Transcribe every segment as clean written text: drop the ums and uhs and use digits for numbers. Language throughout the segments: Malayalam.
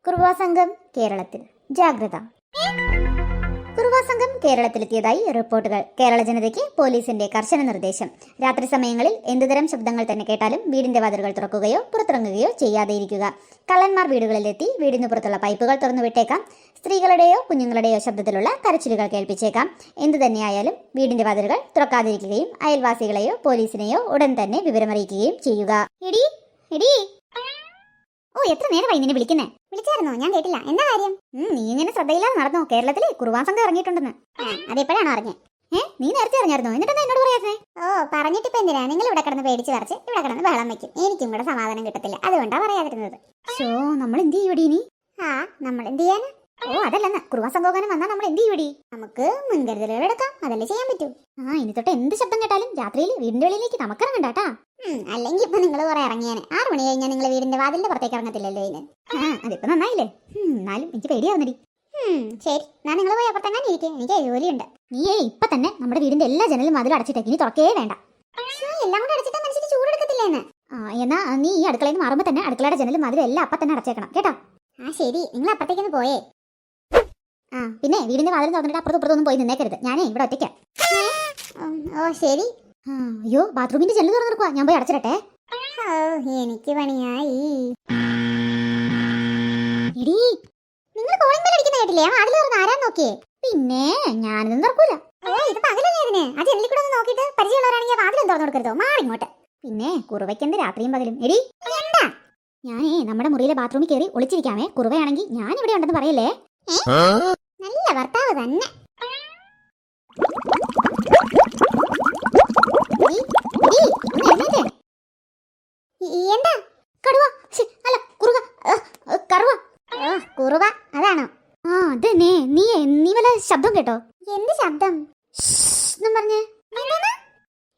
കുറുവാ സംഘം കേരളത്തിൽ ജാഗ്രത. കുറുവാ സംഘം കേരളത്തിലെത്തിയതായി റിപ്പോർട്ടുകൾ. കേരള ജനതയ്ക്ക് പോലീസിന്റെ കർശന നിർദ്ദേശം. രാത്രി സമയങ്ങളിൽ എന്തുതരം ശബ്ദങ്ങൾ തന്നെ കേട്ടാലും വീടിന്റെ വാതിലുകൾ തുറക്കുകയോ പുറത്തിറങ്ങുകയോ ചെയ്യാതെയിരിക്കുക. കള്ളന്മാർ വീടുകളിലെത്തി വീടിന് പുറത്തുള്ള പൈപ്പുകൾ തുറന്നു വിട്ടേക്കാം. സ്ത്രീകളുടെയോ കുഞ്ഞുങ്ങളുടെയോ ശബ്ദത്തിലുള്ള കരച്ചിലുകൾ കേൾപ്പിച്ചേക്കാം. എന്തുതന്നെയായാലും വീടിന്റെ വാതിലുകൾ തുറക്കാതിരിക്കുകയും അയൽവാസികളെയോ പോലീസിനെയോ ഉടൻ തന്നെ വിവരമറിയിക്കുകയും ചെയ്യുക. എടി എടി ഓ, എത്ര നേരമായി നിന്നെ വിളിക്കുന്നേ? വിളിച്ചായിരുന്നോ? ഞാൻ കേട്ടില്ല. എന്താ കാര്യം? നീ ഇങ്ങനെ ശ്രദ്ധയില്ലാതെ നടന്നോ? കേരളത്തിലെ കുറുവാ സംഘം ഇറങ്ങിയിട്ടുണ്ടെന്ന്. അതെപ്പോഴാണോ അറിഞ്ഞത്? നീ നേരത്തെ അറിഞ്ഞായിരുന്നോ? എന്നിട്ടെന്താ എന്നോട് പറയാത്തേ? പറഞ്ഞിട്ട് ഇപ്പൊ എന്തിനാ? നിങ്ങൾ ഇവിടെ കിടന്ന് പേടിച്ച് പറിച്ച് ഇവിടെ കിടന്ന് ബഹളം വെക്കും. എനിക്കും കൂടെ സമാധാനം കിട്ടത്തില്ല. അതുകൊണ്ടാ പറയാതിരുന്നത്. നമ്മൾ എന്ത് ചെയ്യൂടി ഇനി? നമ്മൾ എന്ത് ചെയ്യാന്? അതല്ലെന്ന്, കുറുവാ സംഘം വന്നാൽ നമ്മൾ എന്ത് ചെയ്യൂടി? നമുക്ക് മുൻകരുതലുകൾ എടുക്കാം. അതല്ലേ ചെയ്യാൻ പറ്റൂ. ഇനി തൊട്ട് എന്ത് ശബ്ദം കേട്ടാലും രാത്രിയിൽ വീടിന്റെ വെളിയിലേക്ക് നമുക്കിറങ്ങണ്ടാട്ടാ. അല്ലെങ്കിൽ ഇപ്പൊ നിങ്ങൾ കുറെ ഇറങ്ങിയാന് 6 മണി കഴിഞ്ഞാൽ നിങ്ങൾ വീടിന്റെ വാതിലിന്റെ പുറത്തേക്ക് ഇറങ്ങത്തില്ലല്ലോ ഇതിന്. അതിപ്പോ നന്നായില്ലേ? എന്നാലും എനിക്ക് പേടിയാവുന്നടി. ശരി, ഞാൻ നിങ്ങൾ പോയി അപ്പുറത്തെങ്ങാനും ഇരിക്കും. എനിക്ക് ജോലിയുണ്ട്. നീയേ ഇപ്പൊ തന്നെ നമ്മുടെ വീടിന്റെ എല്ലാ ജനലും വാതിലും അടച്ചിട്ടേക്ക്. ഇനി തുറക്കേ വേണ്ട. എല്ലാം കൂടെ അടച്ചിട്ട് മനുഷ്യന് ചൂടെടുക്കത്തില്ലേന്ന്. എന്നാ നീ ഈ അടുക്കളയിൽ നിന്ന് മാറുമ്പോ തന്നെ അടുക്കളയുടെ ജനലും വാതിലും എല്ലാം അപ്പൊ തന്നെ അടച്ചേക്കണം കേട്ടോ. ശരി, നിങ്ങൾ അപ്പുറത്തേക്കൊന്ന് പോയേ. പിന്നെ വീടിന്റെ വാതിൽ തുറന്നിട്ട് അപ്പുറത്തൊന്നും പോയി നിന്നേക്കരുത്. ഞാനേ ഇവിടെ ഒറ്റയ്ക്കാ. ശരി. അയ്യോ, ബാത്റൂമിന്റെ ജനൽ തുറന്നെടുക്കുക. ഞാൻ പോയി അടച്ചിട്ടെ. എനിക്ക് പണിയായി. എടീ, നിങ്ങൾ കോളിംഗ് ബെൽ അടിക്കുന്ന കേട്ടില്ലേ? വാതിൽ തുറന്ന് ആരാ നോക്കിയേ? പിന്നെ ഞാനിതൊന്നും തുറക്കൂല. ഇത് പകലല്ലേ ഇതിന്? ആ ജനലിൽ കൂടെ ഒന്ന് നോക്കിയിട്ട് പരിചയമുള്ളവരാണെങ്കിൽ വാതിലും തുറന്നു കൊടുക്കരുതോ? മാറിങ്ങോട്ട്. പിന്നെ കുറുവയ്ക്കെന്ത് രാത്രിയും പകലും? എടി എന്താ? ഞാനേ നമ്മുടെ മുറിയിലെ ബാത്റൂമിൽ കയറി ഒളിച്ചിരിക്കാമേ. കുറുവയാണെങ്കിൽ ഞാൻ ഇവിടെ ഉണ്ടെന്ന് പറയല്ലേ. നല്ല ഭർത്താവ് തന്നെ. എന്താ? കടുവ? അല്ല, കുറുവ. കറുവ. കുറുവ അതാണോ? അതന്നെ. നീ വല്ല ശബ്ദം കേട്ടോ? എന്ത് ശബ്ദം? പറഞ്ഞേ.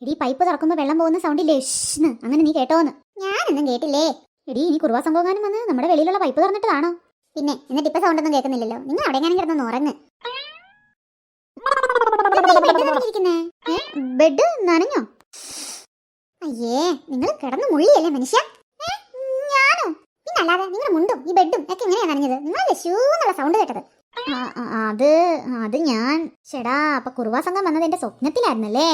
എടി, പൈപ്പ് തുറക്കുമ്പോ വെള്ളം പോകുന്ന സൗണ്ടില്ലേ? അങ്ങനെ നീ കേട്ടോന്ന്? ഞാനൊന്നും കേട്ടില്ലേ. എടി, ഇനി കുറുവാ സംഘം വന്ന് നമ്മുടെ വെളിയിലുള്ള പൈപ്പ് തുറന്നിട്ടതാണോ? പിന്നെ എന്നിട്ട് ഇപ്പൊ സൗണ്ട് ഒന്നും കേൾക്കുന്നില്ലല്ലോ. നിങ്ങൾ അവിടെ എങ്ങനെ കിടന്നു ഉറങ്ങ്. ബെഡ് നനഞ്ഞോ? അയ്യേ, നിങ്ങൾ കിടന്ന് മുള്ളിയല്ലേ മനുഷ്യ? ഞാനോ? പിന്നല്ലാതെ നിങ്ങളുടെ മുണ്ടും ഈ ബെഡും ഒക്കെ എങ്ങനെയാ നനഞ്ഞത്? നിങ്ങളല്ലേ ഷൂന്നുള്ള സൗണ്ട് കേട്ടത്? അത് ഞാൻ. ചേടാ, അപ്പൊ കുറുവാ സംഘം വന്നത് എന്റെ സ്വപ്നത്തിലായിരുന്നല്ലേ?